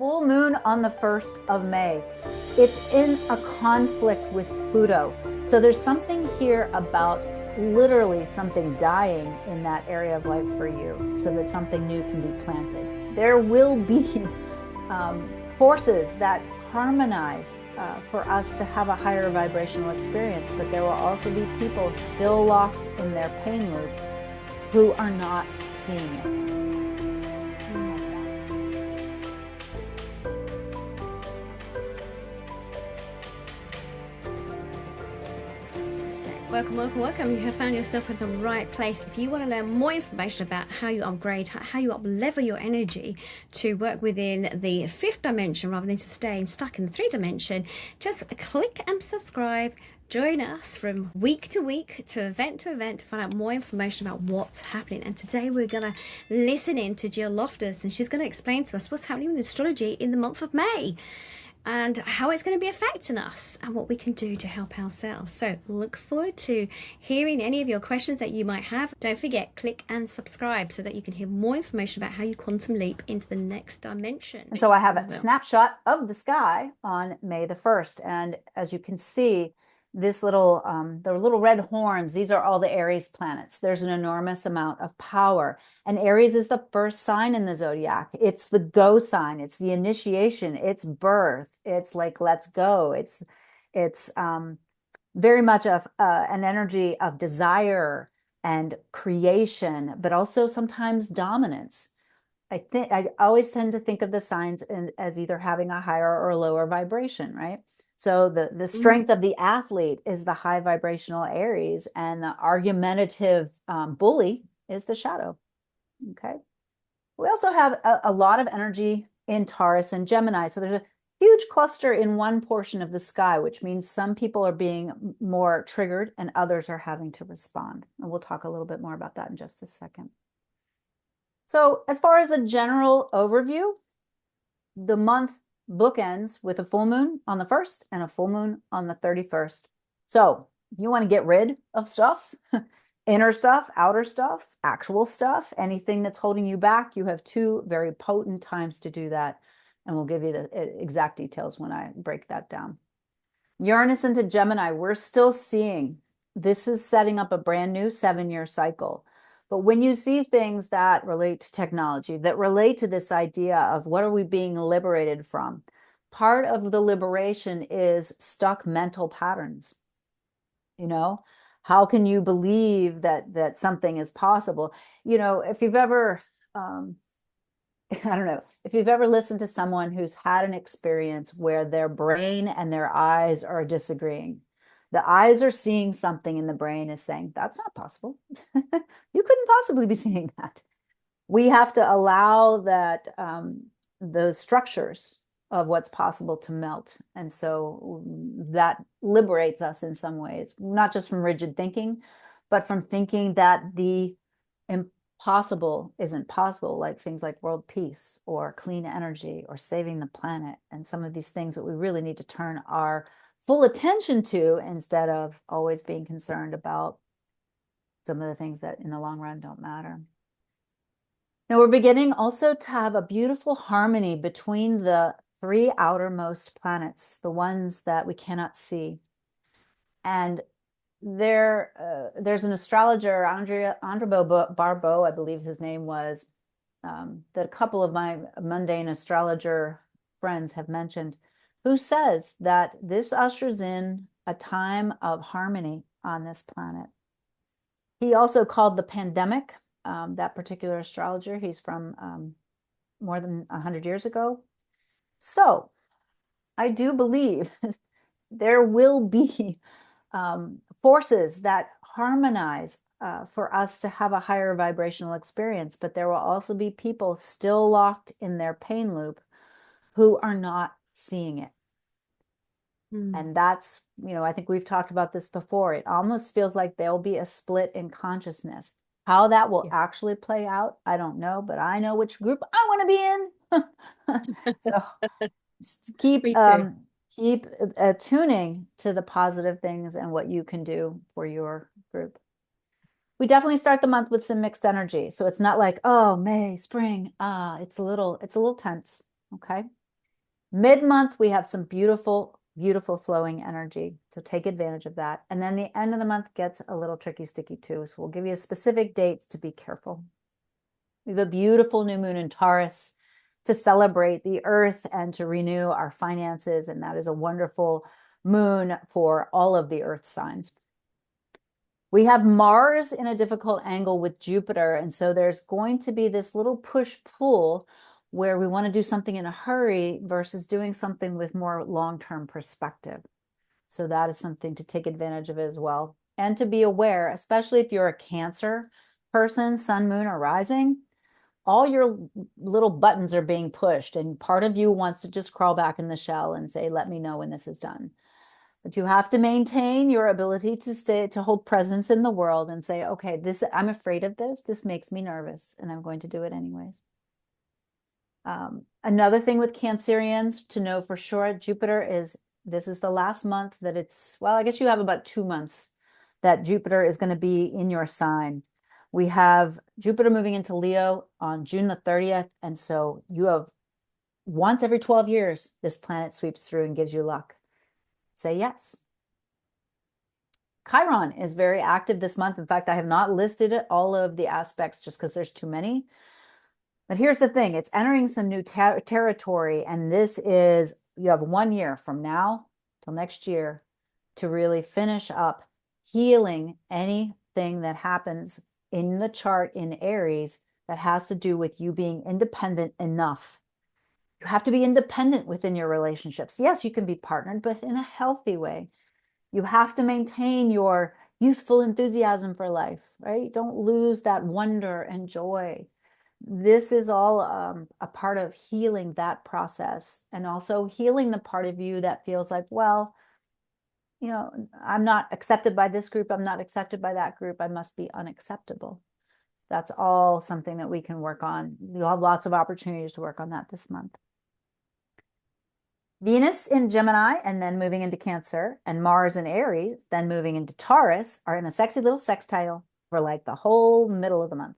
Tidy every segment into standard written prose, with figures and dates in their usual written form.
full moon on the 1st of May. It's in a conflict with Pluto. So there's something here about literally something dying in that area of life for you so that something new can be planted. There will be forces that harmonize for us to have a higher vibrational experience, but there will also be people still locked in their pain loop who are not seeing it. Welcome, welcome, welcome. You have found yourself in the right place. If you want to learn more information about how you upgrade, how you up-level your energy to work within the 5th dimension rather than to staying stuck in the 3rd dimension, just click and subscribe. Join us from week to week, to event to find out more information about what's happening. And today we're going to listen in to Jill Loftis, and she's going to explain to us what's happening with astrology in the month of May, and how it's going to be affecting us and what we can do to help ourselves. So look forward to hearing any of your questions that you might have. Don't forget, click and subscribe so that you can hear more information about how you quantum leap into the next dimension. And so I have a snapshot of the sky on May the 1st. And as you can see, this little, the little red horns, these are all the Aries planets. There's an enormous amount of power. And Aries is the first sign in the zodiac. It's the go sign. It's the initiation. It's birth. It's like, let's go. It's very much of an energy of desire and creation, but also sometimes dominance. I always tend to think of the signs as either having a higher or lower vibration, right? So the strength of the athlete is the high vibrational Aries, and the argumentative bully is the shadow. Okay. We also have a lot of energy in Taurus and Gemini. So there's a huge cluster in one portion of the sky, which means some people are being more triggered and others are having to respond. And we'll talk a little bit more about that in just a second. So as far as a general overview, the month bookends with a full moon on the 1st and a full moon on the 31st. So if you want to get rid of stuff, inner stuff, outer stuff, actual stuff, anything that's holding you back, you have 2 very potent times to do that. And we'll give you the exact details when I break that down. Uranus into Gemini, we're still seeing this is setting up a brand new 7-year cycle. But when you see things that relate to technology, that relate to this idea of what are we being liberated from, part of the liberation is stuck mental patterns. You know, how can you believe that something is possible? You know, if you've ever, I don't know, if you've ever listened to someone who's had an experience where their brain and their eyes are disagreeing. The eyes are seeing something and the brain is saying, that's not possible. You couldn't possibly be seeing that. We have to allow that those structures of what's possible to melt. And so that liberates us in some ways, not just from rigid thinking, but from thinking that the impossible isn't possible, like things like world peace or clean energy or saving the planet, and some of these things that we really need to turn our full attention to instead of always being concerned about some of the things that in the long run don't matter. Now we're beginning also to have a beautiful harmony between the 3 outermost planets, the ones that we cannot see. And there's an astrologer, Andre Barbeau, I believe his name was, that a couple of my mundane astrologer friends have mentioned, who says that this ushers in a time of harmony on this planet. He also called the pandemic, that particular astrologer, he's from more than 100 years ago. So I do believe there will be forces that harmonize for us to have a higher vibrational experience, but there will also be people still locked in their pain loop who are not seeing it. And that's, you know, I think we've talked about this before. It almost feels like there'll be a split in consciousness. How that will actually play out, I don't know, but I know which group I want to be in. So just keep tuning to the positive things and what you can do for your group. We definitely start the month with some mixed energy. So it's not like, oh, May, spring, it's a little tense. Okay. Mid-month, we have some beautiful, beautiful flowing energy. So take advantage of that. And then the end of the month gets a little tricky, sticky too. So we'll give you specific dates to be careful. We have a beautiful new moon in Taurus to celebrate the earth and to renew our finances. And that is a wonderful moon for all of the earth signs. We have Mars in a difficult angle with Jupiter. And so there's going to be this little push-pull where we want to do something in a hurry versus doing something with more long-term perspective. So that is something to take advantage of as well. And to be aware, especially if you're a Cancer person, sun, moon, or rising, all your little buttons are being pushed. And part of you wants to just crawl back in the shell and say, let me know when this is done. But you have to maintain your ability to hold presence in the world and say, okay, I'm afraid of this. This makes me nervous, and I'm going to do it anyways. Another thing with Cancerians to know for sure, Jupiter this is the last month that well, I guess you have about 2 months that Jupiter is going to be in your sign. We have Jupiter moving into Leo on June the 30th. And so you have once every 12 years, this planet sweeps through and gives you luck. Say yes. Chiron is very active this month. In fact, I have not listed all of the aspects just because there's too many. But here's the thing, it's entering some new territory. And you have 1 year from now till next year to really finish up healing anything that happens in the chart in Aries that has to do with you being independent enough. You have to be independent within your relationships. Yes, you can be partnered, but in a healthy way. You have to maintain your youthful enthusiasm for life, right? Don't lose that wonder and joy. This is all a part of healing that process, and also healing the part of you that feels like, well, I'm not accepted by this group. I'm not accepted by that group. I must be unacceptable. That's all something that we can work on. You'll have lots of opportunities to work on that this month. Venus in Gemini and then moving into Cancer, and Mars in Aries, then moving into Taurus, are in a sexy little sextile for like the whole middle of the month.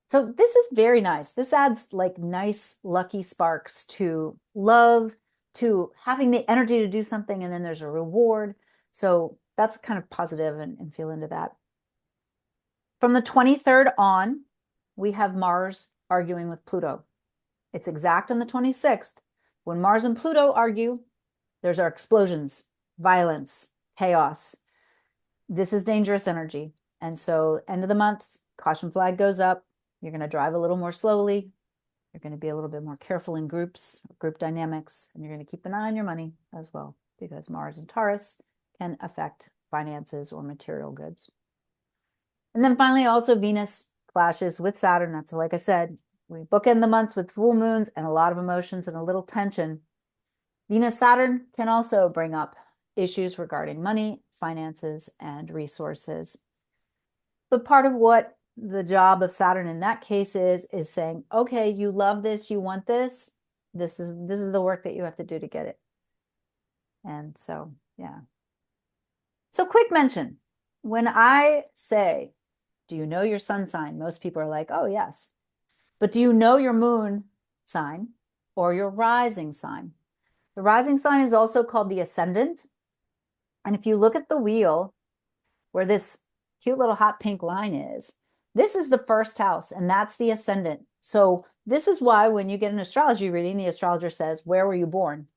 So this is very nice. This adds like nice, lucky sparks to love, to having the energy to do something, and then there's a reward. So that's kind of positive and feel into that. From the 23rd on, we have Mars arguing with Pluto. It's exact on the 26th. When Mars and Pluto argue, there's our explosions, violence, chaos. This is dangerous energy. And so end of the month, caution flag goes up. You're going to drive a little more slowly. You're going to be a little bit more careful in groups, group dynamics, and you're going to keep an eye on your money as well, because Mars and Taurus can affect finances or material goods. And then finally, also Venus clashes with Saturn. That's like I said, we bookend the months with full moons and a lot of emotions and a little tension. Venus-Saturn can also bring up issues regarding money, finances, and resources. But part of what the job of Saturn in that case is saying, okay, you love this, you want this. This is the work that you have to do to get it. And so, yeah. So quick mention, when I say, do you know your sun sign? Most people are like, oh, yes. But do you know your moon sign or your rising sign? The rising sign is also called the ascendant. And if you look at the wheel where this cute little hot pink line is, this is the first house, and that's the ascendant. So this is why when you get an astrology reading, the astrologer says, where were you born?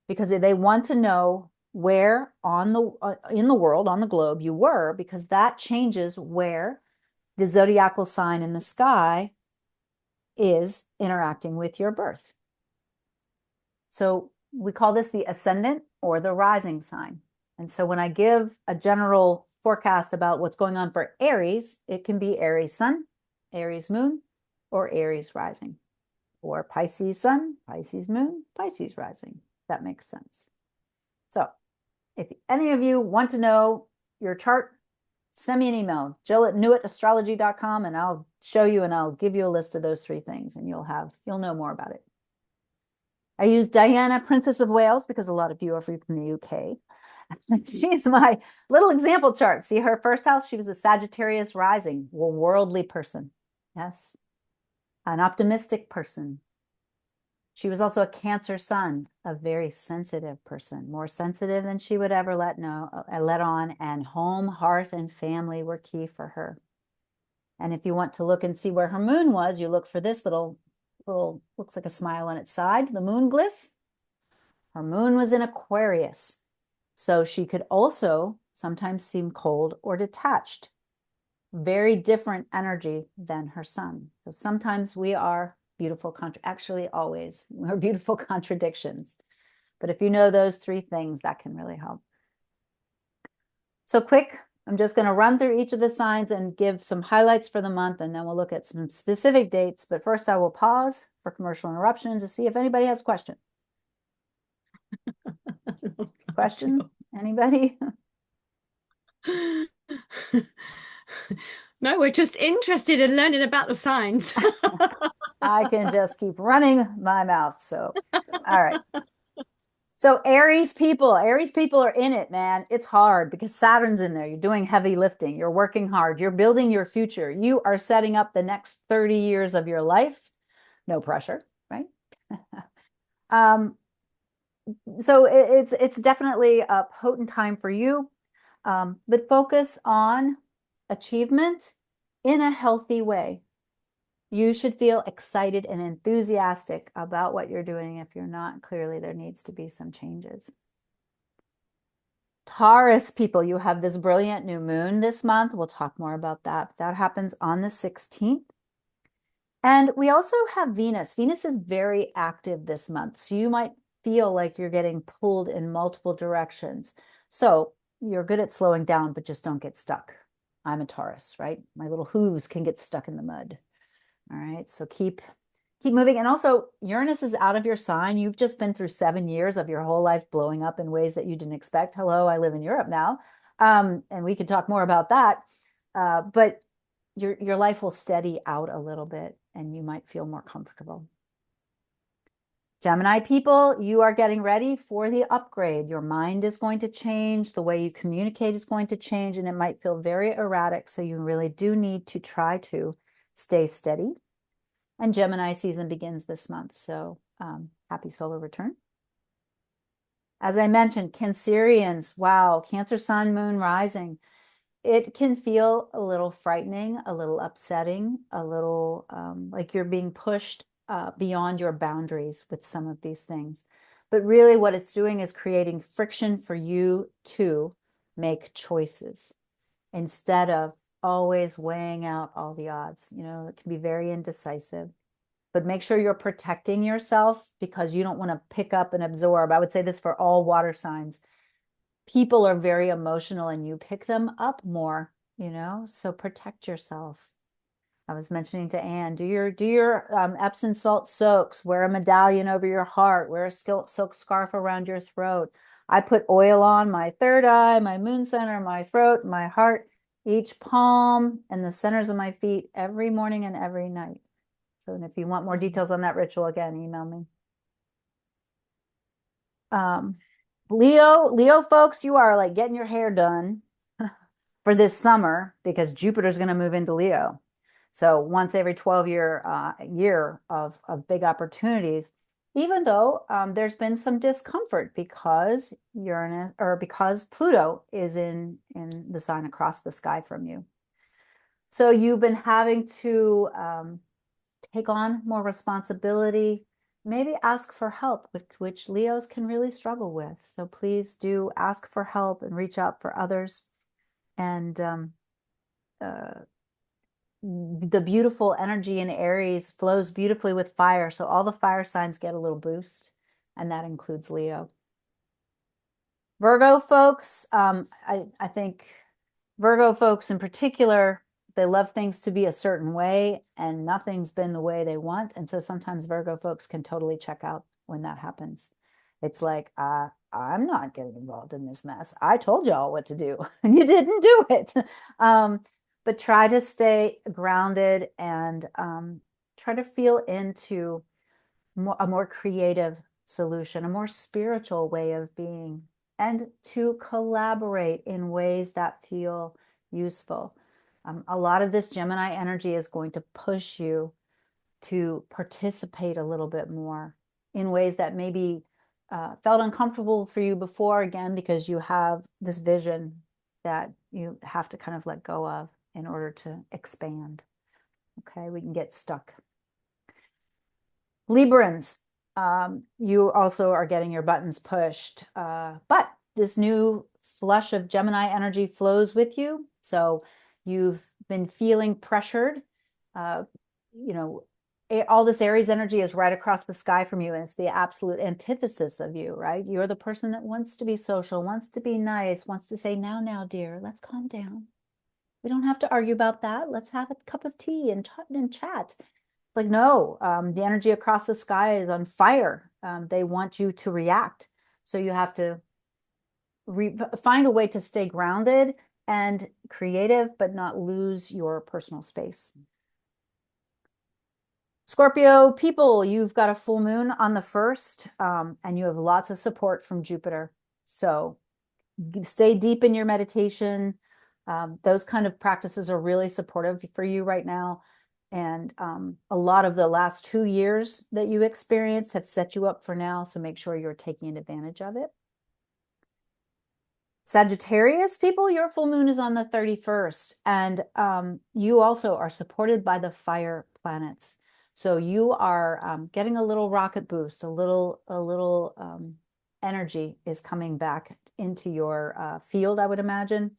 Because they want to know where in the world, on the globe, you were, because that changes where the zodiacal sign in the sky is interacting with your birth. So we call this the ascendant or the rising sign. And so when I give a general forecast about what's going on for Aries, it can be Aries sun, Aries moon, or Aries rising, or Pisces sun, Pisces moon, Pisces rising. That makes sense. So if any of you want to know your chart, send me an email, jill@newittastrology.com, and I'll show you and I'll give you a list of those 3 things, and you'll know more about it. I use Diana, Princess of Wales, because a lot of you are from the UK. She's my little example chart. See her first house, she was a Sagittarius rising, a worldly person. Yes. An optimistic person. She was also a Cancer sun, a very sensitive person, more sensitive than she would ever let on, and home, hearth, and family were key for her. And if you want to look and see where her moon was, you look for this little, looks like a smile on its side, the moon glyph. Her moon was in Aquarius. So she could also sometimes seem cold or detached. Very different energy than her sun. So sometimes we are beautiful, actually always, we're beautiful contradictions. But if you know those three things, that can really help. So quick, I'm just going to run through each of the signs and give some highlights for the month, and then we'll look at some specific dates. But first, I will pause for commercial interruption to see if anybody has a question. Question? Anybody? No, we're just interested in learning about the signs. I can just keep running my mouth. So, all right. So Aries people are in it, man. It's hard because Saturn's in there. You're doing heavy lifting. You're working hard. You're building your future. You are setting up the next 30 years of your life. No pressure, right? So it's definitely a potent time for you, but focus on achievement in a healthy way. You should feel excited and enthusiastic about what you're doing. If you're not, clearly there needs to be some changes. Taurus people, you have this brilliant new moon this month. We'll talk more about that. That happens on the 16th. And we also have Venus. Venus is very active this month. So you might feel like you're getting pulled in multiple directions. So you're good at slowing down, but just don't get stuck. I'm a Taurus, right? My little hooves can get stuck in the mud. All right. So keep moving. And also Uranus is out of your sign. You've just been through 7 years of your whole life blowing up in ways that you didn't expect. Hello, I live in Europe now. And we could talk more about that. But your life will steady out a little bit and you might feel more comfortable. Gemini people, you are getting ready for the upgrade. Your mind is going to change. The way you communicate is going to change, and it might feel very erratic. So you really do need to try to stay steady. And Gemini season begins this month. So happy solar return. As I mentioned, Cancerians, wow, Cancer sun, moon rising. It can feel a little frightening, a little upsetting, a little like you're being pushed beyond your boundaries with some of these things. But really what it's doing is creating friction for you to make choices instead of always weighing out all the odds. You know, it can be very indecisive. But make sure you're protecting yourself because you don't want to pick up and absorb. I would say this for all water signs. People are very emotional and you pick them up more, you know, so protect yourself. I was mentioning to Anne, do your Epsom salt soaks, wear a medallion over your heart, wear a silk scarf around your throat. I put oil on my third eye, my moon center, my throat, my heart, each palm, and the centers of my feet every morning and every night. So, and if you want more details on that ritual, again, email me. Leo folks, you are like getting your hair done for this summer because Jupiter's going to move into Leo. So once every 12-year of big opportunities, even though there's been some discomfort because Uranus or because Pluto is in the sign across the sky from you. So you've been having to take on more responsibility, maybe ask for help, which Leos can really struggle with. So please do ask for help and reach out for others. And the beautiful energy in Aries flows beautifully with fire. So all the fire signs get a little boost, and that includes Leo. Virgo folks, I think Virgo folks in particular, they love things to be a certain way and nothing's been the way they want. And so sometimes Virgo folks can totally check out when that happens. It's like, I'm not getting involved in this mess. I told y'all what to do and you didn't do it. But try to stay grounded and try to feel into a more creative solution, a more spiritual way of being, and to collaborate in ways that feel useful. A lot of this Gemini energy is going to push you to participate a little bit more in ways that maybe felt uncomfortable for you before, again, because you have this vision that you have to kind of let go of in order to expand. Okay, we can get stuck. Librans, you also are getting your buttons pushed, but this new flush of Gemini energy flows with you. So you've been feeling pressured. You know, all this Aries energy is right across the sky from you, and it's the absolute antithesis of you, right? You're the person that wants to be social, wants to be nice, wants to say, now, dear, let's calm down. We don't have to argue about that. Let's have a cup of tea and chat. Like, no, the energy across the sky is on fire. They want you to react. So you have to find a way to stay grounded and creative, but not lose your personal space. Scorpio people, you've got a full moon on the 1st, and you have lots of support from Jupiter. So stay deep in your meditation. Those kind of practices are really supportive for you right now. And a lot of the last 2 years that you experienced have set you up for now. So make sure you're taking advantage of it. Sagittarius people, your full moon is on the 31st. And you also are supported by the fire planets. So you are getting a little rocket boost, a little energy is coming back into your field, I would imagine.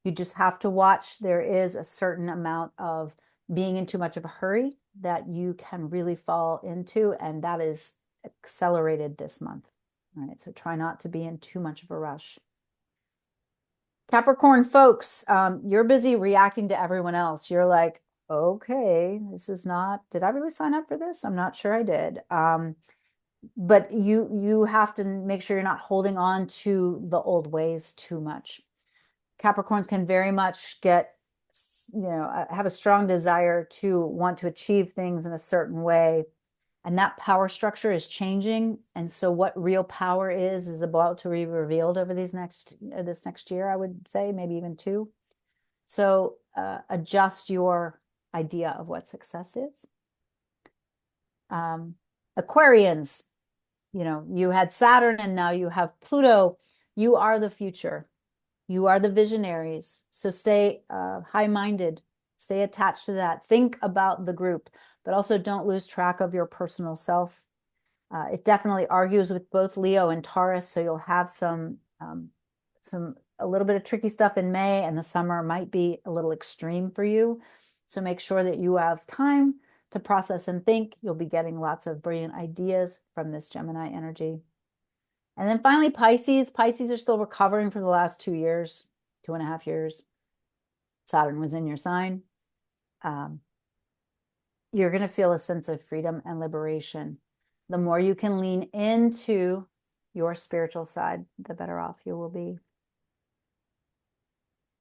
You just have to watch. There is a certain amount of being in too much of a hurry that you can really fall into, and that is accelerated this month. All right, so try not to be in too much of a rush. Capricorn folks, you're busy reacting to everyone else. You're like, okay, this is not, did I really sign up for this? I'm not sure I did. But you have to make sure you're not holding on to the old ways too much. Capricorns can very much get, have a strong desire to want to achieve things in a certain way. And that power structure is changing. And so what real power is about to be revealed over this next year, I would say, maybe even 2. So adjust your idea of what success is. Aquarians, you had Saturn and now you have Pluto. You are the future. You are the visionaries. So stay high-minded, stay attached to that. Think about the group, but also don't lose track of your personal self. It definitely argues with both Leo and Taurus, so you'll have a little bit of tricky stuff in May, and the summer might be a little extreme for you. So make sure that you have time to process and think. You'll be getting lots of brilliant ideas from this Gemini energy. And then finally, Pisces. Pisces are still recovering from the last 2 years, 2.5 years. Saturn was in your sign. You're going to feel a sense of freedom and liberation. The more you can lean into your spiritual side, the better off you will be.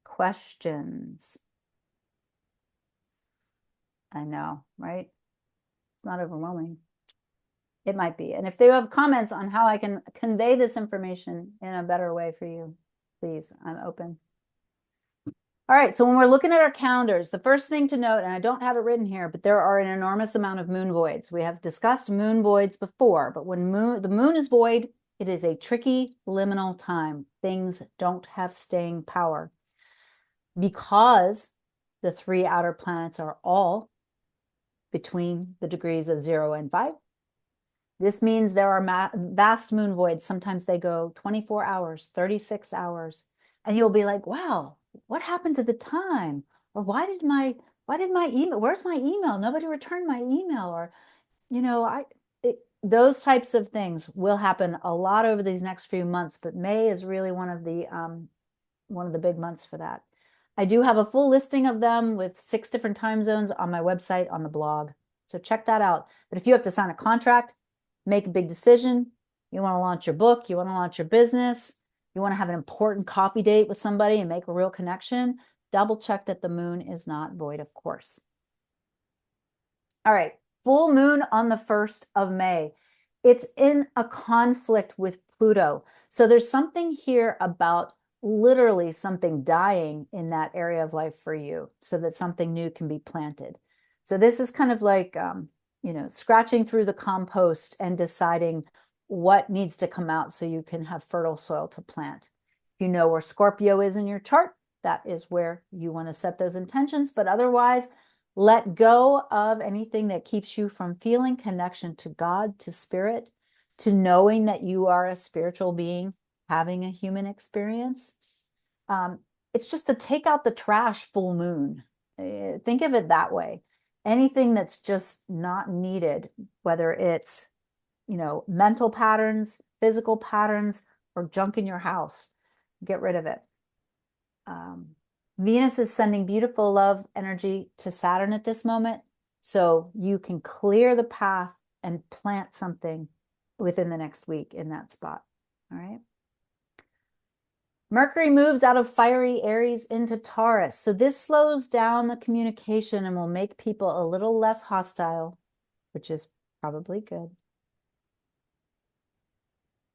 Questions? I know, right? It's not overwhelming. It might be. And if they have comments on how I can convey this information in a better way for you, please, I'm open. All right, so when we're looking at our calendars, the first thing to note, and I don't have it written here, but there are an enormous amount of moon voids. We have discussed moon voids before, but when the moon is void, it is a tricky liminal time. Things don't have staying power because the 3 outer planets are all between the degrees of 0 and 5. This means there are vast moon voids. Sometimes they go 24 hours, 36 hours. And you'll be like, wow, what happened to the time? Or why did my email, where's my email? Nobody returned my email. Or, those types of things will happen a lot over these next few months. But May is really one of the big months for that. I do have a full listing of them with 6 different time zones on my website, on the blog. So check that out. But if you have to sign a contract, make a big decision, you want to launch your book, you want to launch your business, you want to have an important coffee date with somebody and make a real connection, double check that the moon is not void, of course. All right, full moon on the 1st of May. It's in a conflict with Pluto. So there's something here about literally something dying in that area of life for you so that something new can be planted. So this is kind of like, scratching through the compost and deciding what needs to come out so you can have fertile soil to plant. If you know where Scorpio is in your chart, that is where you want to set those intentions. But otherwise, let go of anything that keeps you from feeling connection to God, to spirit, to knowing that you are a spiritual being having a human experience. It's just to take out the trash full moon. Think of it that way. Anything that's just not needed, whether it's, mental patterns, physical patterns, or junk in your house, get rid of it. Venus is sending beautiful love energy to Saturn at this moment, so you can clear the path and plant something within the next week in that spot. All right. Mercury moves out of fiery Aries into Taurus. So this slows down the communication and will make people a little less hostile, which is probably good.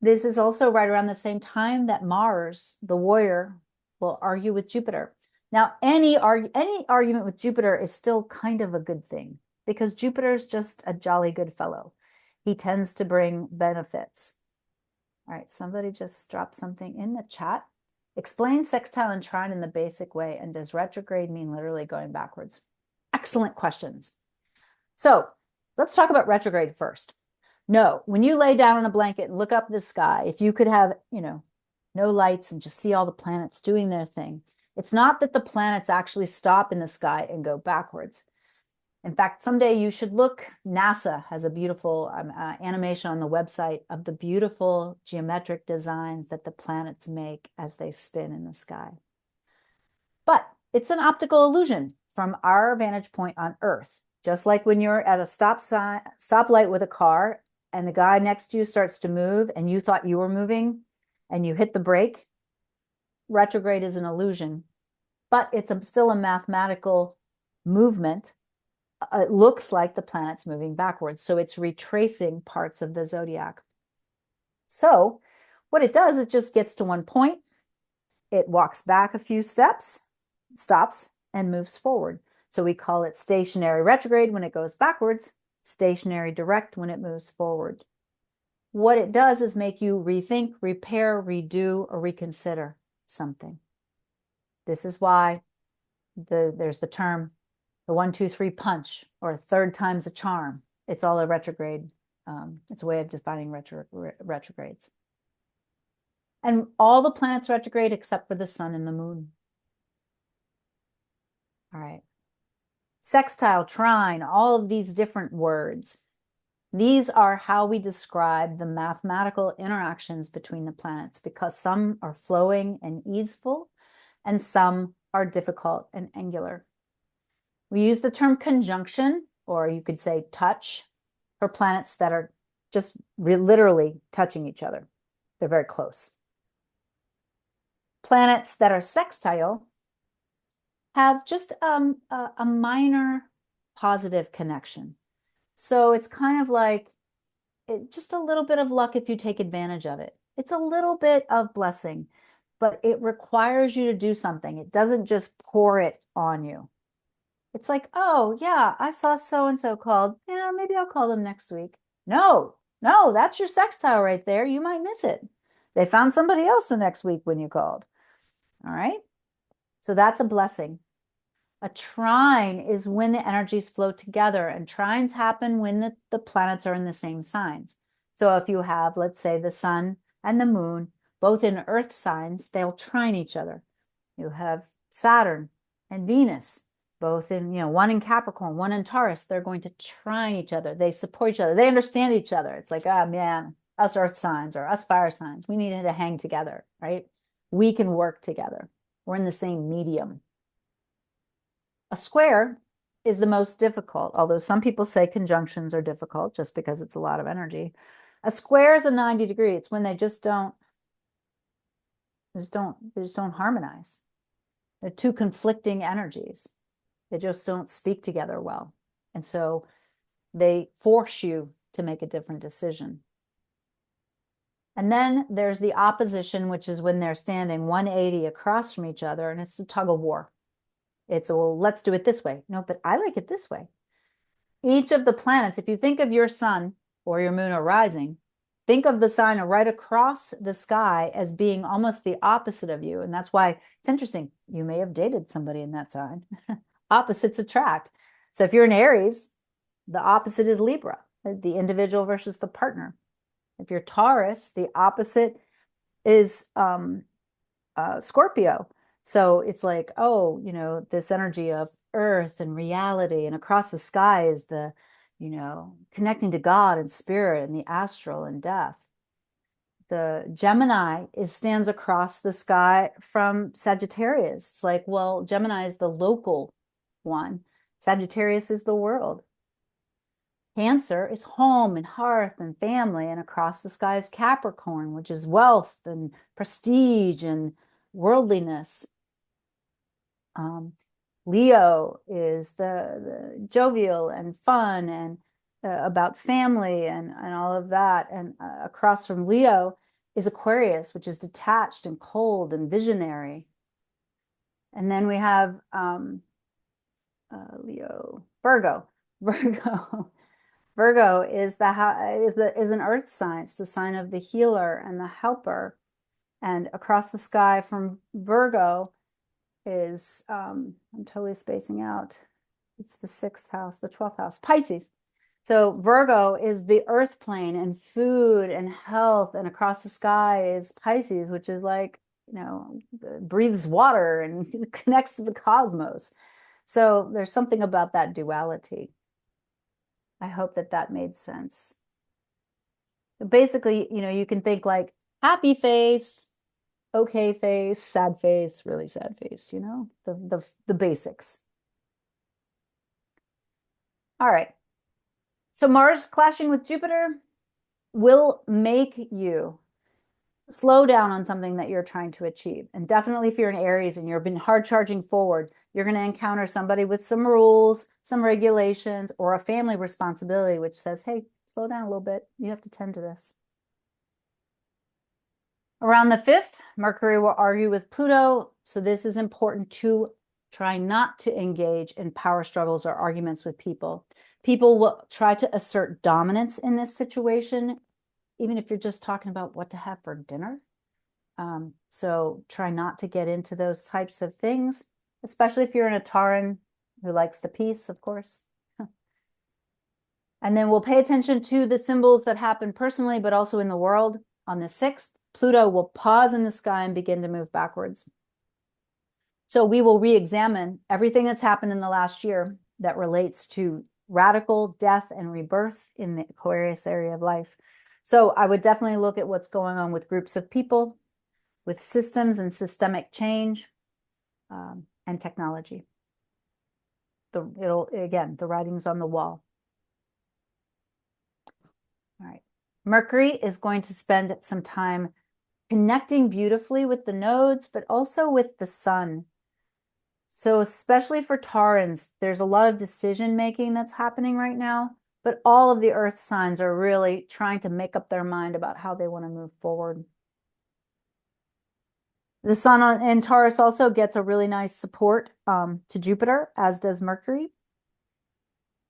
This is also right around the same time that Mars, the warrior, will argue with Jupiter. Now, any argument with Jupiter is still kind of a good thing because Jupiter's just a jolly good fellow. He tends to bring benefits. All right, somebody just dropped something in the chat. Explain sextile and trine in the basic way, and does retrograde mean literally going backwards? Excellent questions. So let's talk about retrograde first. No, when you lay down on a blanket and look up the sky, if you could have, no lights and just see all the planets doing their thing, it's not that the planets actually stop in the sky and go backwards. In fact, someday you should look. NASA has a beautiful animation on the website of the beautiful geometric designs that the planets make as they spin in the sky. But it's an optical illusion from our vantage point on Earth. Just like when you're at a stoplight with a car and the guy next to you starts to move and you thought you were moving and you hit the brake, retrograde is an illusion, but it's still a mathematical movement. It looks like the planet's moving backwards. So it's retracing parts of the zodiac. So what it does, it just gets to one point. It walks back a few steps, stops, and moves forward. So we call it stationary retrograde when it goes backwards, stationary direct when it moves forward. What it does is make you rethink, repair, redo, or reconsider something. This is why there's the term, the 1, 2, 3 punch, or third time's a charm. It's all a retrograde. It's a way of defining retrogrades. And all the planets retrograde except for the sun and the moon. All right. Sextile, trine, all of these different words. These are how we describe the mathematical interactions between the planets, because some are flowing and easeful and some are difficult and angular. We use the term conjunction, or you could say touch, for planets that are just literally touching each other. They're very close. Planets that are sextile have just a minor positive connection. So it's kind of like just a little bit of luck if you take advantage of it. It's a little bit of blessing, but it requires you to do something. It doesn't just pour it on you. It's like, oh, yeah, I saw so-and-so called. Yeah, maybe I'll call them next week. No, that's your sextile right there. You might miss it. They found somebody else the next week when you called. All right. So that's a blessing. A trine is when the energies flow together, and trines happen when the planets are in the same signs. So if you have, let's say, the sun and the moon, both in earth signs, they'll trine each other. You have Saturn and Venus, both in, one in Capricorn, one in Taurus. They're going to trine each other. They support each other. They understand each other. It's like, oh man, us earth signs or us fire signs, we needed to hang together, right? We can work together. We're in the same medium. A square is the most difficult, although some people say conjunctions are difficult just because it's a lot of energy. A square is a 90 degree. It's when they just don't harmonize. They're two conflicting energies. They just don't speak together well. And so they force you to make a different decision. And then there's the opposition, which is when they're standing 180 across from each other, and it's a tug of war. It's, well, let's do it this way. No, but I like it this way. each of the planets, if you think of your sun or your moon or rising, think of the sign right across the sky as being almost the opposite of you. And that's why it's interesting. You may have dated somebody in that sign. Opposites attract. So if you're in Aries, the opposite is Libra, the individual versus the partner. If you're Taurus, the opposite is Scorpio. So it's like, oh, this energy of earth and reality, and across the sky is the, connecting to God and spirit and the astral and death. The Gemini stands across the sky from Sagittarius. It's like, well, Gemini is the local one. Sagittarius is the world. Cancer is home and hearth and family, and across the sky is Capricorn, which is wealth and prestige and worldliness. Leo is the jovial and fun and about family and all of that. And across from Leo is Aquarius, which is detached and cold and visionary. And then we have Leo, Virgo. Virgo is an earth sign. It's the sign of the healer and the helper. And across the sky from Virgo is, I'm totally spacing out. It's the 6th house, the 12th house, Pisces. So Virgo is the earth plane and food and health, and across the sky is Pisces, which is like, breathes water and connects to the cosmos. So there's something about that duality. I hope that made sense. Basically, you can think like happy face, okay face, sad face, really sad face, the basics. All right. So Mars clashing with Jupiter will make you slow down on something that you're trying to achieve. And definitely if you're in Aries and you've been hard charging forward, you're going to encounter somebody with some rules, some regulations, or a family responsibility, which says, hey, slow down a little bit. You have to tend to this. Around the 5th, Mercury will argue with Pluto. So this is important to try not to engage in power struggles or arguments with people. People will try to assert dominance in this situation, even if you're just talking about what to have for dinner. So try not to get into those types of things, especially if you're in a Tauran who likes the peace, of course. And then we'll pay attention to the symbols that happen personally, but also in the world. On the 6th, Pluto will pause in the sky and begin to move backwards. So we will re-examine everything that's happened in the last year that relates to radical death and rebirth in the Aquarius area of life. So I would definitely look at what's going on with groups of people, with systems and systemic change, and technology. Again, the writing's on the wall. All right. Mercury is going to spend some time connecting beautifully with the nodes, but also with the sun. So especially for Taurans, there's a lot of decision making that's happening right now, but all of the earth signs are really trying to make up their mind about how they want to move forward. The sun in Taurus also gets a really nice support to Jupiter, as does Mercury.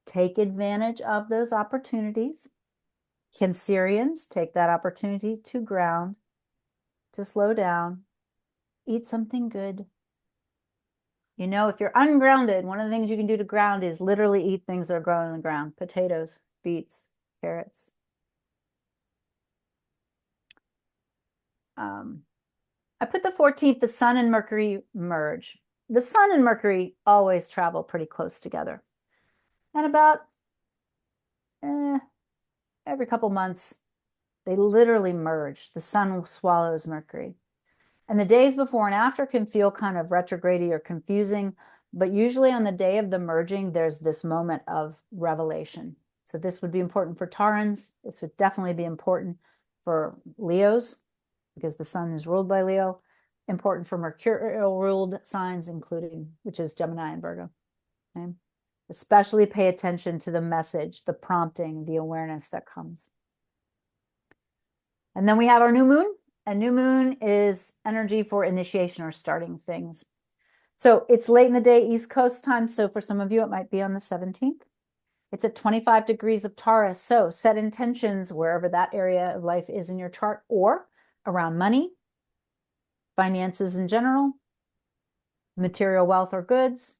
Take advantage of those opportunities. Cancerians take that opportunity to ground, to slow down, eat something good. If you're ungrounded, one of the things you can do to ground is literally eat things that are growing on the ground. Potatoes, beets, carrots. I put the 14th, the sun and Mercury merge. The sun and Mercury always travel pretty close together. And about every couple months, they literally merge. The sun swallows Mercury. And the days before and after can feel kind of retrograde or confusing, but usually on the day of the merging, there's this moment of revelation. So this would be important for Taurans. This would definitely be important for Leos, because the sun is ruled by Leo. Important for Mercurial ruled signs, which is Gemini and Virgo. Okay? Especially pay attention to the message, the prompting, the awareness that comes. And then we have our new moon. A new moon is energy for initiation or starting things. So it's late in the day, East Coast time. So for some of you, it might be on the 17th. It's at 25 degrees of Taurus. So set intentions wherever that area of life is in your chart, or around money, finances in general, material wealth or goods,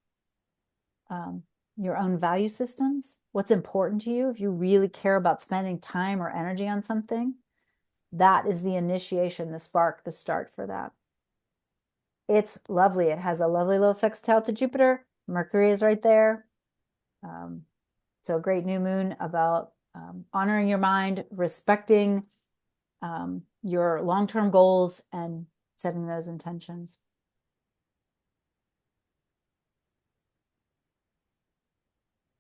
your own value systems, what's important to you. If you really care about spending time or energy on something, that is the initiation, the spark, the start for that. It's lovely. It has a lovely little sextile to Jupiter. Mercury is right there. So a great new moon about honoring your mind, respecting your long-term goals, and setting those intentions.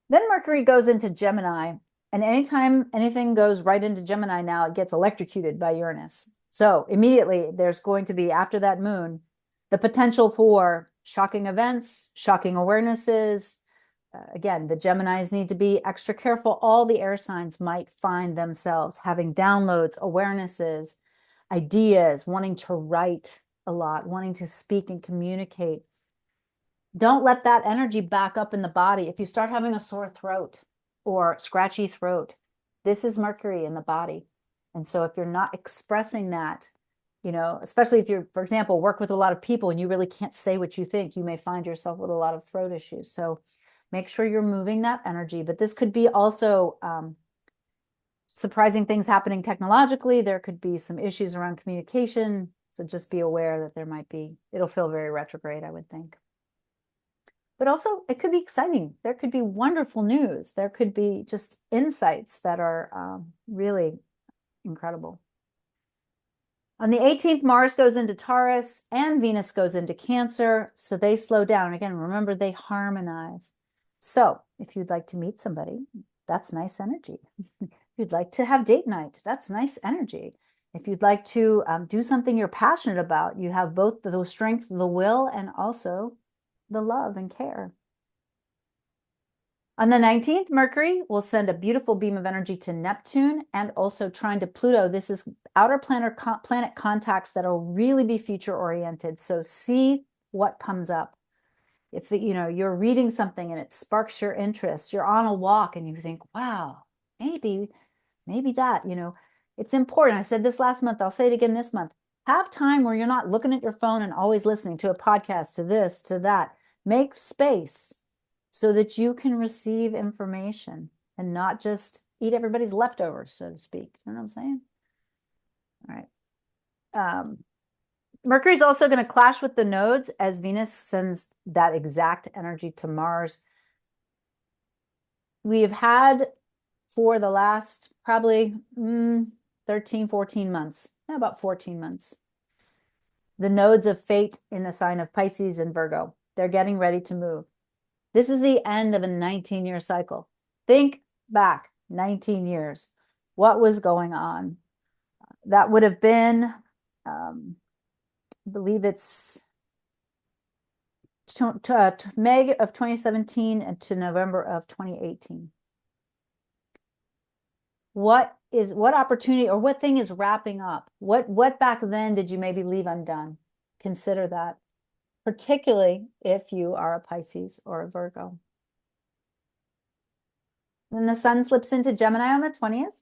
Then Mercury goes into Gemini, and anytime anything goes right into Gemini now, it gets electrocuted by Uranus. So immediately there's going to be, after that moon, the potential for shocking events, shocking awarenesses. Again, the Geminis need to be extra careful. All the air signs might find themselves having downloads, awarenesses, ideas, wanting to write a lot, wanting to speak and communicate. Don't let that energy back up in the body. If you start having a sore throat or scratchy throat, this is Mercury in the body. And so if you're not expressing that, especially if you're, for example, work with a lot of people and you really can't say what you think, you may find yourself with a lot of throat issues. So make sure you're moving that energy. But this could be also surprising things happening technologically. There could be some issues around communication. So just be aware that there might be, it'll feel very retrograde, I would think. But also it could be exciting. There could be wonderful news. There could be just insights that are really incredible. On the 18th, Mars goes into Taurus and Venus goes into Cancer. So they slow down. Again, remember, they harmonize. So if you'd like to meet somebody, that's nice energy. If you'd like to have date night, that's nice energy. If you'd like to do something you're passionate about, you have both the strength, the will, and also the love and care. On the 19th, Mercury will send a beautiful beam of energy to Neptune and also trine to Pluto. This is outer planet contacts that will really be future oriented. So see what comes up. If you're reading something and it sparks your interest, you're on a walk and you think, wow, maybe that, it's important. I said this last month, I'll say it again this month. Have time where you're not looking at your phone and always listening to a podcast, to this, to that. Make space so that you can receive information and not just eat everybody's leftovers, so to speak. You know what I'm saying? All right. Mercury's also going to clash with the nodes as Venus sends that exact energy to Mars. We've had for the last probably 13, 14 months, about 14 months, the nodes of fate in the sign of Pisces and Virgo. They're getting ready to move. This is the end of a 19-year cycle. Think back 19 years. What was going on? That would have been, I believe it's May of 2017 and to November of 2018. What opportunity or what thing is wrapping up? What back then did you maybe leave undone? Consider that, particularly if you are a Pisces or a Virgo. Then the sun slips into Gemini on the 20th.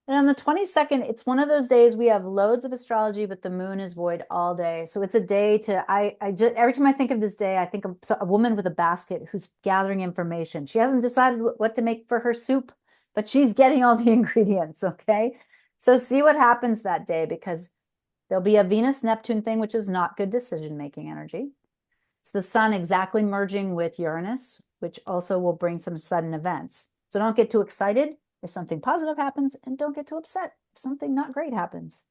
And on the 22nd, it's one of those days we have loads of astrology, but the moon is void all day. So it's a day to, every time I think of this day, I think of a woman with a basket who's gathering information. She hasn't decided what to make for her soup, but she's getting all the ingredients, okay? So see what happens that day, because there'll be a Venus-Neptune thing, which is not good decision-making energy. It's the sun exactly merging with Uranus, which also will bring some sudden events. So don't get too excited if something positive happens, and don't get too upset if something not great happens.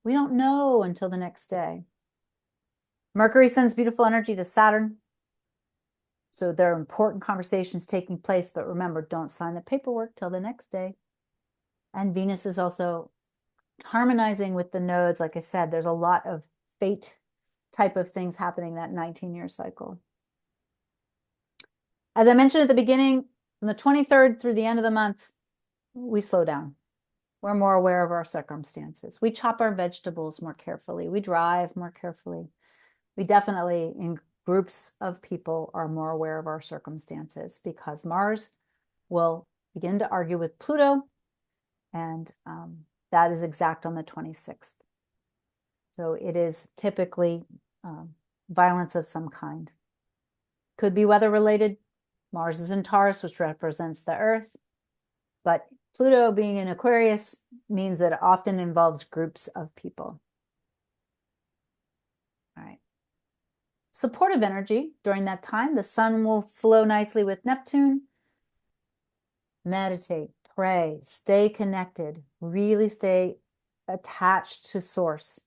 We don't know until the next day. Mercury sends beautiful energy to Saturn. So there are important conversations taking place, but remember, don't sign the paperwork till the next day. And Venus is also harmonizing with the nodes. Like I said, there's a lot of fate type of things happening that 19-year cycle. As I mentioned at the beginning, from the 23rd through the end of the month, we slow down. We're more aware of our circumstances. We chop our vegetables more carefully. We drive more carefully. We definitely groups of people are more aware of our circumstances because Mars will begin to argue with Pluto, and that is exact on the 26th. So it is typically violence of some kind. Could be weather related. Mars is in Taurus, which represents the Earth, but Pluto being in Aquarius means that it often involves groups of people. All right. Supportive energy during that time, the sun will flow nicely with Neptune. Meditate, pray, stay connected, really stay attached to source.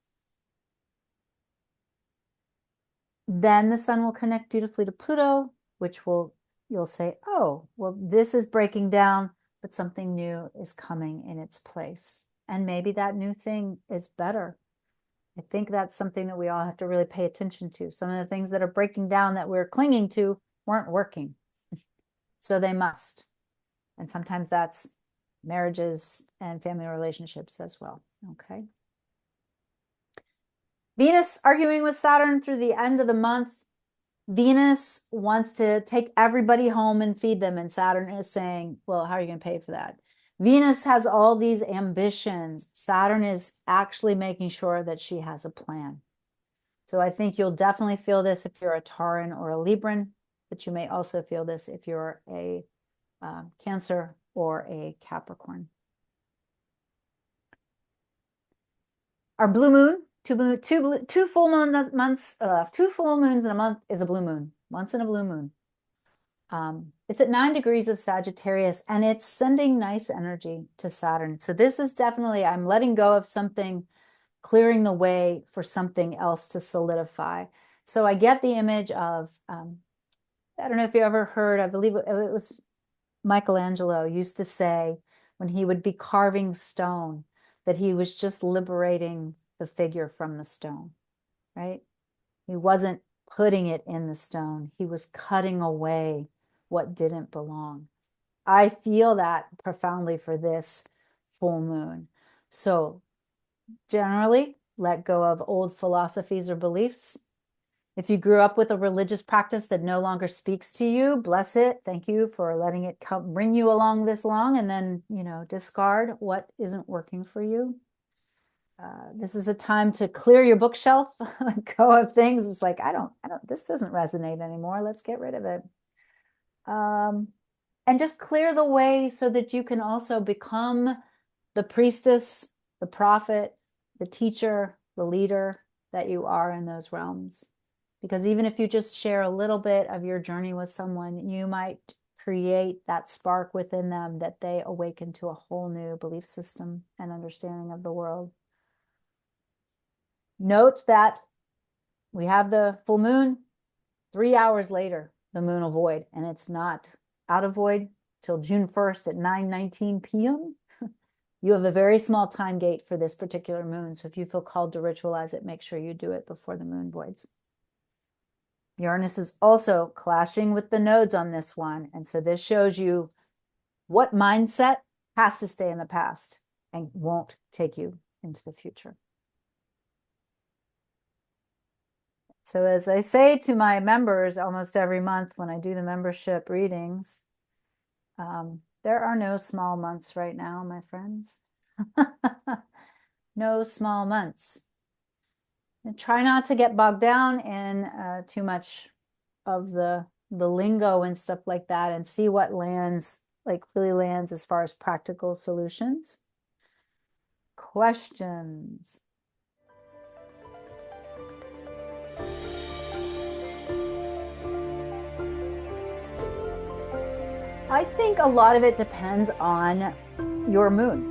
Then the sun will connect beautifully to Pluto, which you'll say, oh, well, this is breaking down, but something new is coming in its place. And maybe that new thing is better. I think that's something that we all have to really pay attention to. Some of the things that are breaking down that we're clinging to weren't working. So they must. And sometimes that's marriages and family relationships as well. Okay. Venus arguing with Saturn through the end of the month. Venus wants to take everybody home and feed them. And Saturn is saying, well, how are you going to pay for that? Venus has all these ambitions. Saturn is actually making sure that she has a plan. So I think you'll definitely feel this if you're a Tauran or a Libran, but you may also feel this if you're a Cancer or a Capricorn. Our blue moon, two full months, 2 full moons in a month is a blue moon. Once in a blue moon. It's at 9 degrees of Sagittarius, and it's sending nice energy to Saturn. So this is definitely, I'm letting go of something, clearing the way for something else to solidify. So I get the image of, I don't know if you ever heard, I believe it was Michelangelo used to say when he would be carving stone that he was just liberating the figure from the stone, right? He wasn't putting it in the stone. He was cutting away what didn't belong. I feel that profoundly for this full moon. So generally, let go of old philosophies or beliefs. If you grew up with a religious practice that no longer speaks to you, bless it. Thank you for letting it bring you along this long, and then, discard what isn't working for you. This is a time to clear your bookshelf, let go of things. It's like, this doesn't resonate anymore. Let's get rid of it. And just clear the way so that you can also become the priestess, the prophet, the teacher, the leader that you are in those realms. Because even if you just share a little bit of your journey with someone, you might create that spark within them that they awaken to a whole new belief system and understanding of the world. Note that we have the full moon. 3 hours later, the moon will void, and it's not out of void till June 1st at 9:19 p.m. You have a very small time gate for this particular moon. So if you feel called to ritualize it, make sure you do it before the moon voids. Uranus is also clashing with the nodes on this one. And so this shows you what mindset has to stay in the past and won't take you into the future. So as I say to my members almost every month when I do the membership readings, there are no small months right now, my friends. No small months. And try not to get bogged down in too much of the lingo and stuff like that, and see what lands, like really lands as far as practical solutions. Questions? I think a lot of it depends on your moon.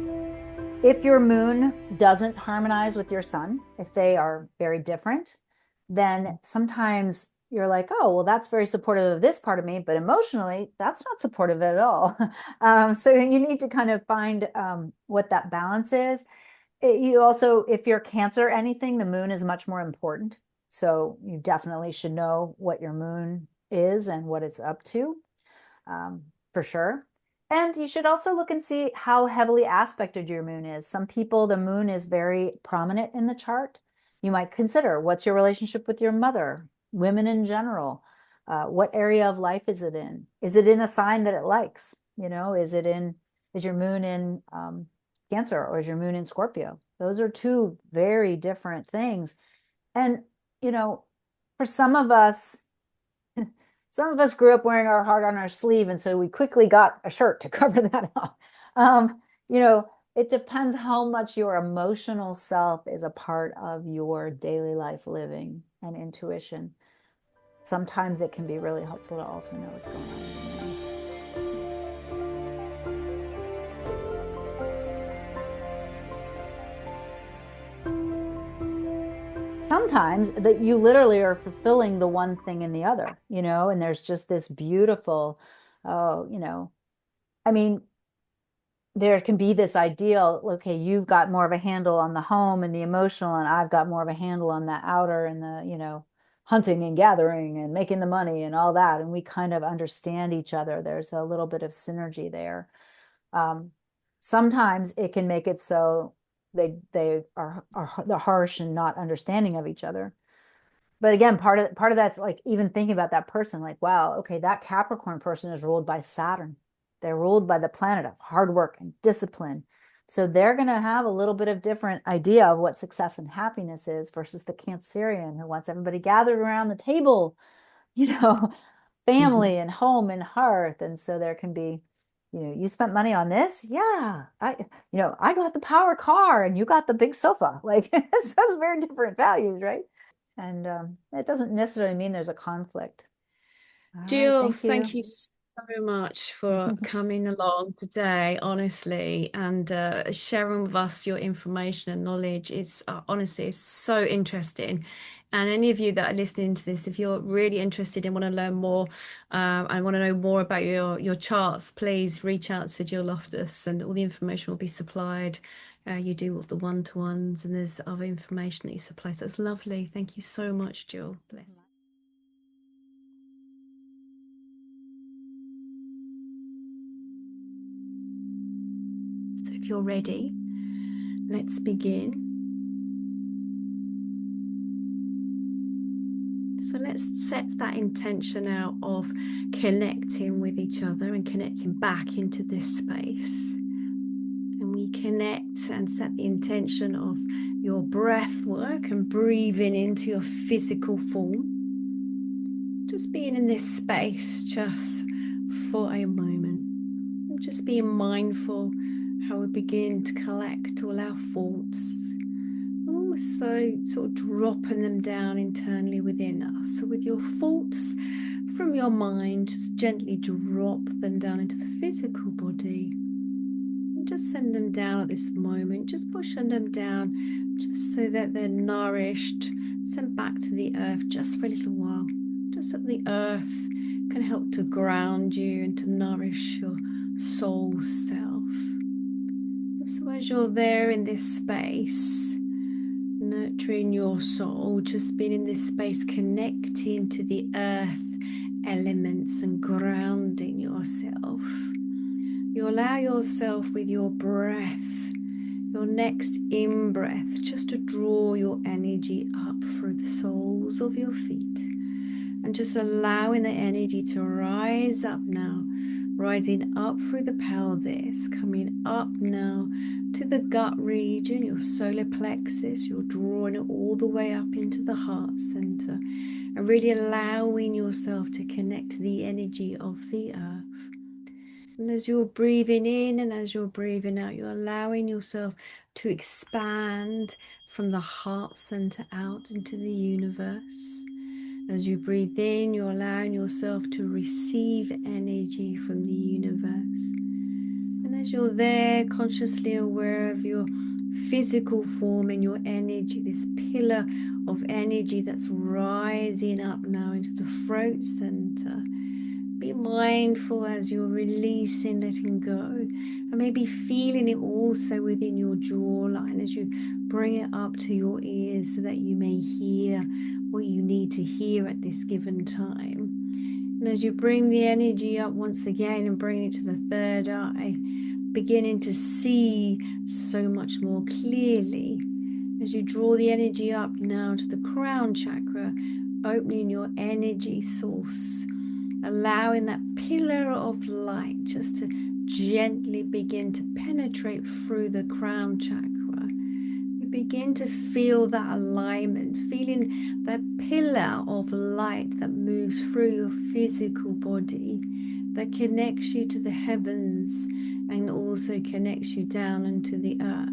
If your moon doesn't harmonize with your sun, if they are very different, then sometimes you're like, oh, well, that's very supportive of this part of me, but emotionally, that's not supportive at all. So you need to kind of find what that balance is. You also, if you're Cancer anything, the moon is much more important. So you definitely should know what your moon is and what it's up to, for sure. And you should also look and see how heavily aspected your moon is. Some people, the moon is very prominent in the chart. You might consider, what's your relationship with your mother? women in general. What area of life is it in? Is it in a sign that it likes? Is your moon in Cancer, or is your moon in Scorpio? Those are two very different things. And, for some of us grew up wearing our heart on our sleeve, and so we quickly got a shirt to cover that up. It depends how much your emotional self is a part of your daily life living and intuition. Sometimes it can be really helpful to also know what's going on with your moon. Sometimes that you literally are fulfilling the one thing in the other, and there's just this beautiful, oh, I mean, there can be this ideal, okay, you've got more of a handle on the home and the emotional, and I've got more of a handle on the outer and the, hunting and gathering and making the money and all that. And we kind of understand each other. There's a little bit of synergy there. Sometimes it can make it so they are the harsh and not understanding of each other. But again, part of that's like even thinking about that person, like, wow, okay, that Capricorn person is ruled by Saturn. They're ruled by the planet of hard work and discipline. So they're going to have a little bit of different idea of what success and happiness is versus the Cancerian who wants everybody gathered around the table, you know, family and home and hearth. And so there can be, you spent money on this. Yeah. I got the power car and you got the big sofa. Like that's very different values, right? And it doesn't necessarily mean there's a conflict. All right. Jill, Thank thank you. you so much for coming along today, honestly, and sharing with us your information and knowledge. It's honestly, it's so interesting. And any of you that are listening to this, if you're really interested and want to learn more, and want to know more about your charts, please reach out to Jill Loftis, and all the information will be supplied. You do all the one-to-ones, and there's other information that you supply. So it's lovely. Thank you so much, Jill. Bless. So if you're ready, let's begin. So let's set that intention out of connecting with each other and connecting back into this space. And we connect and set the intention of your breath work and breathing into your physical form. Just being in this space just for a moment. Just being mindful how we begin to collect all our thoughts, almost so sort of dropping them down internally within us. So with your thoughts from your mind, just gently drop them down into the physical body. And just send them down at this moment, just pushing them down, just so that they're nourished, sent back to the earth just for a little while. Just so the earth can help to ground you and to nourish your soul self. So as you're there in this space, nurturing your soul, just being in this space, connecting to the earth elements and grounding yourself, you allow yourself with your breath, your next in-breath, just to draw your energy up through the soles of your feet, and just allowing the energy to rise up now, rising up through the pelvis, coming up now to the gut region, your solar plexus. You're drawing it all the way up into the heart center, and really allowing yourself to connect to the energy of the earth. And as you're breathing in and as you're breathing out, you're allowing yourself to expand from the heart center out into the universe. As you breathe in, you're allowing yourself to receive energy from the universe. And as you're there, consciously aware of your physical form and your energy, this pillar of energy that's rising up now into the throat center. Be mindful as you're releasing, letting go, and maybe feeling it also within your jawline as you bring it up to your ears so that you may hear what you need to hear at this given time. And as you bring the energy up once again and bring it to the third eye, beginning to see so much more clearly. As you draw the energy up now to the crown chakra, opening your energy source, allowing that pillar of light just to gently begin to penetrate through the crown chakra. You begin to feel that alignment, feeling that pillar of light that moves through your physical body, that connects you to the heavens and also connects you down into the earth.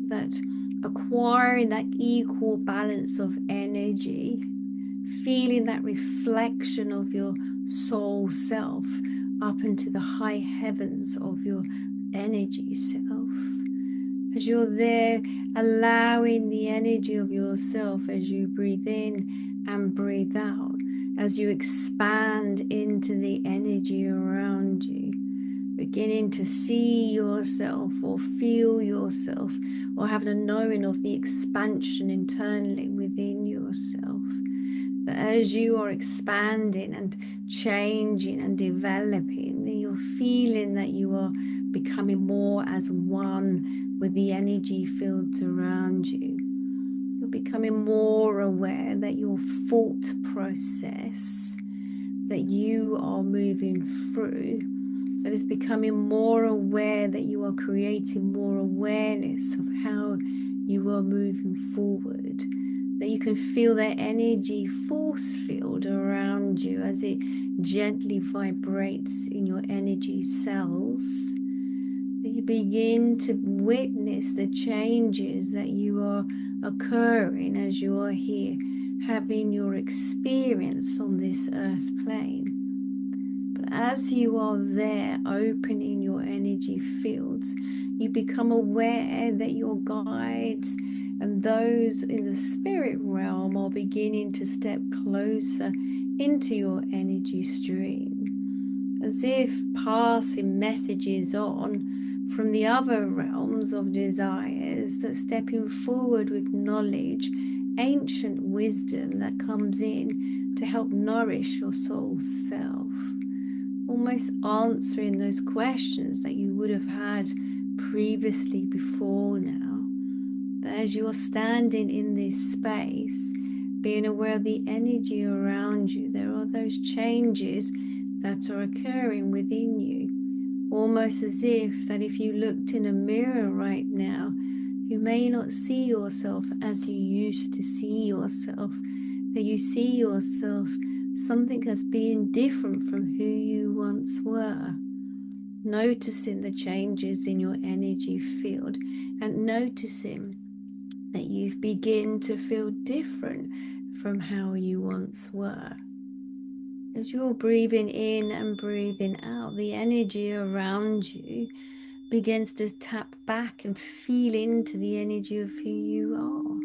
That acquiring that equal balance of energy, feeling that reflection of your soul self up into the high heavens of your energy self. As you're there, allowing the energy of yourself as you breathe in and breathe out, as you expand into the energy around you, beginning to see yourself or feel yourself or having a knowing of the expansion internally within yourself. That as you are expanding and changing and developing, that you're feeling that you are becoming more as one with the energy fields around you. You're becoming more aware that your thought process that you are moving through, that is becoming more aware, that you are creating more awareness of how you are moving forward, that you can feel that energy force field around you as it gently vibrates in your energy cells, that you begin to witness the changes that you are occurring as you are here, having your experience on this earth plane. But as you are there opening your energy fields, you become aware that your guides and those in the spirit realm are beginning to step closer into your energy stream, as if passing messages on from the other realms of desires, that stepping forward with knowledge, ancient wisdom that comes in to help nourish your soul self, almost answering those questions that you would have had previously before now. That as you are standing in this space, being aware of the energy around you, there are those changes that are occurring within you. Almost as if that if you looked in a mirror right now, you may not see yourself as you used to see yourself, that you see yourself something as being different from who you once were. Noticing the changes in your energy field and noticing that you begin to feel different from how you once were. As you're breathing in and breathing out, the energy around you begins to tap back and feel into the energy of who you are.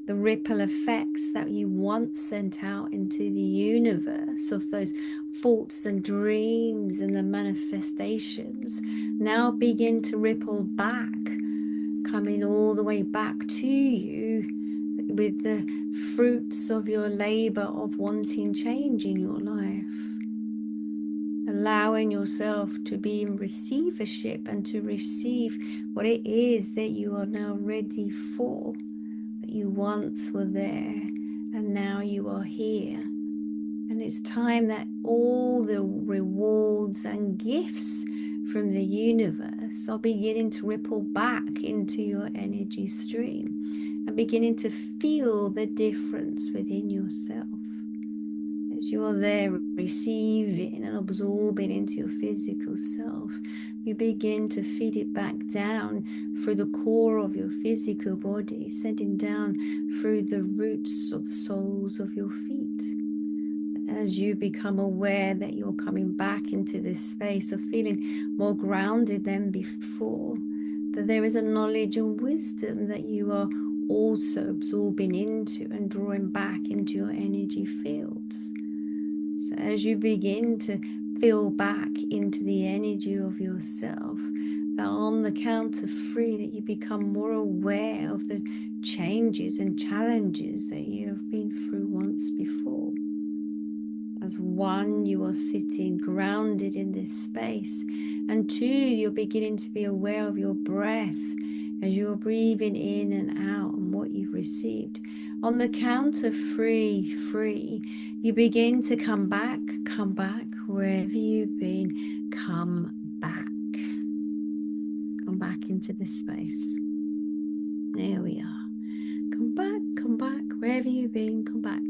The ripple effects that you once sent out into the universe of those thoughts and dreams and the manifestations now begin to ripple back, coming all the way back to you with the fruits of your labor of wanting change in your life. Allowing yourself to be in receivership and to receive what it is that you are now ready for, that you once were there and now you are here. And it's time that all the rewards and gifts from the universe are beginning to ripple back into your energy stream and beginning to feel the difference within yourself. As you are there receiving and absorbing into your physical self, you begin to feed it back down through the core of your physical body, sending down through the roots of the soles of your feet. As you become aware that you're coming back into this space of feeling more grounded than before, that there is a knowledge and wisdom that you are also absorbing into and drawing back into your energy fields. So as you begin to feel back into the energy of yourself, that on the count of 3 that you become more aware of the changes and challenges that you have been through once before. As 1, you are sitting grounded in this space, and 2, you're beginning to be aware of your breath as you're breathing in and out and what you've received. On the count of three, you begin to come back wherever you've been. Come back into this space. There we are. Come back wherever you've been. Come back.